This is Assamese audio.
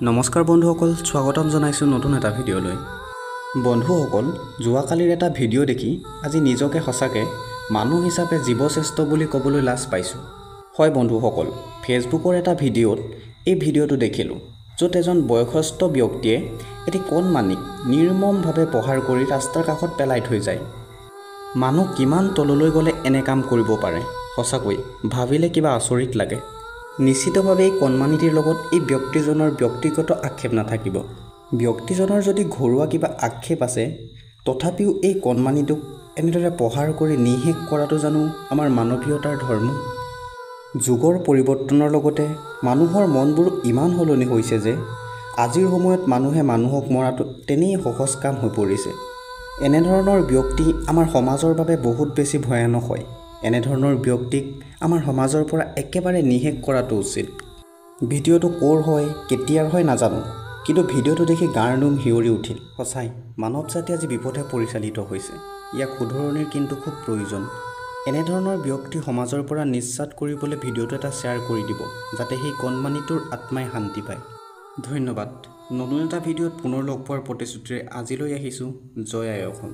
নমস্কাৰ বন্ধুসকল, স্বাগতম জনাইছোঁ নতুন এটা ভিডিঅ'লৈ। বন্ধুসকল, যোৱাকালিৰ এটা ভিডিঅ' দেখি আজি নিজকে সঁচাকৈ মানুহ হিচাপে জীৱশ্ৰেষ্ঠ বুলি ক'বলৈ লাজ পাইছোঁ। হয় বন্ধুসকল, ফেচবুকৰ এটা ভিডিঅ'ত এই ভিডিঅ'টো দেখিলোঁ, য'ত এজন বয়সস্থ ব্যক্তিয়ে এটি কণমানিক নিৰ্মমভাৱে প্ৰহাৰ কৰি ৰাস্তাৰ কাষত পেলাই থৈ যায়। মানুহ কিমান তললৈ গ'লে এনে কাম কৰিব পাৰে, সঁচাকৈ ভাবিলে কিবা আচৰিত লাগে। নিশ্চিতভাৱে এই কণমানিটিৰ লগত এই ব্যক্তিজনৰ ব্যক্তিগত আক্ষেপ নাথাকিব। ব্যক্তিজনৰ যদি ঘৰুৱা কিবা আক্ষেপ আছে, তথাপিও এই কণমানিটোক এনেদৰে প্ৰহাৰ কৰি নিঃশেষ কৰাটো জানো আমাৰ মানৱীয়তাৰ ধৰ্ম? যুগৰ পৰিৱৰ্তনৰ লগতে মানুহৰ মনবোৰো ইমান সলনি হৈছে যে আজিৰ সময়ত মানুহে মানুহক মৰাটো তেনেই সহজ কাম হৈ পৰিছে। এনেধৰণৰ ব্যক্তি আমাৰ সমাজৰ বাবে বহুত বেছি ভয়ানক হয়। এনেধৰণৰ ব্যক্তিক আমাৰ সমাজৰ পৰা একেবাৰে নিঃশেষ কৰাটো উচিত। ভিডিঅ'টো ক'ৰ হয়, কেতিয়াৰ হয় নাজানো, কিন্তু ভিডিঅ'টো দেখি গাৰ নোম শিয়ৰি উঠিল। সঁচাই মানৱ জাতি আজি বিপথে পৰিচালিত হৈছে। ইয়াক শুধৰণিৰ কিন্তু খুব প্ৰয়োজন। এনেধৰণৰ ব্যক্তি সমাজৰ পৰা নিশ্চাত কৰিবলৈ ভিডিঅ'টো এটা শ্বেয়াৰ কৰি দিব, যাতে সেই কণমানিটোৰ আত্মাই শান্তি পায়। ধন্যবাদ। নতুন এটা ভিডিঅ'ত পুনৰ লগ পোৱাৰ প্ৰতিশ্ৰুতিৰে আজিলৈ আহিছোঁ। জয় আই অসম।